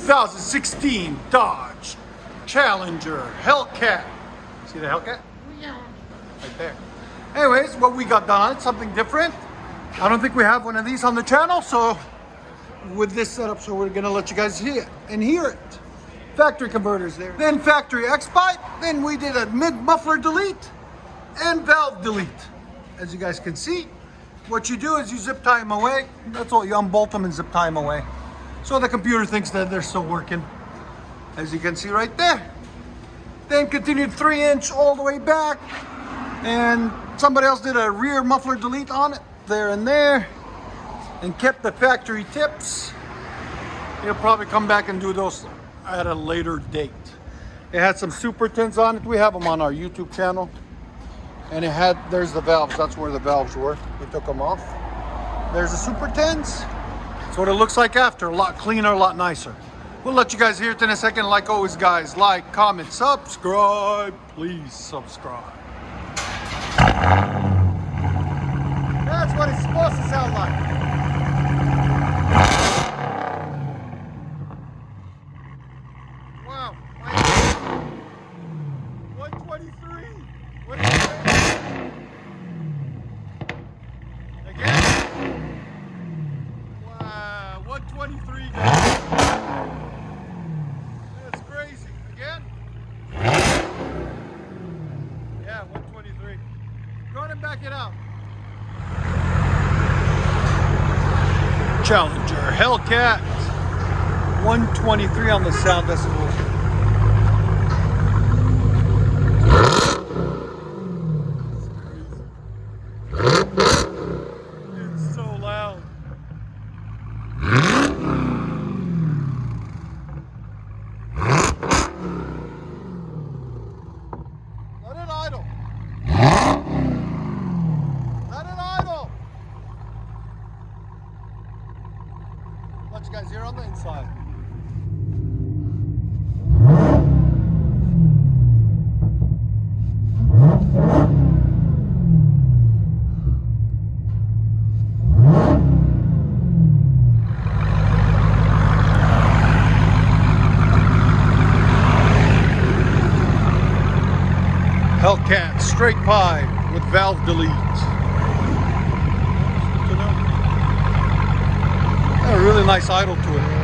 2016 Dodge Challenger Hellcat. See the Hellcat? Yeah. Right there. Anyways, what we got done, something different. I don't think we have one of these on the channel, so with this setup, so we're gonna let you guys hear it. Factory converters there. Then factory X-pipe. Then we did a mid-muffler delete and valve delete. As you guys can see, what you do is you zip tie them away. That's all, you unbolt them and zip tie them away. So the computer thinks that they're still working. As you can see right there. Then continued 3-inch all the way back. And somebody else did a rear muffler delete on it, there and there. And kept the factory tips. He'll probably come back and do those at a later date. It had some super tins on it. We have them on our YouTube channel. And there's the valves. That's where the valves were. We took them off. There's the super tins. That's what it looks like after. A lot cleaner, a lot nicer. We'll let you guys hear it in a second. Like always, guys, like, comment, subscribe. Please subscribe. That's what it's supposed to sound like. Wow. 123. What is that? Again? Wow, 123. That's crazy. Again? Yeah, 123. Go ahead and back it out. Challenger Hellcat 123 on the sound decibel. It's so loud. Let it idle. Let it idle. Let you guys hear on the inside. Hellcat straight pipe with valve delete. A really nice idle to it.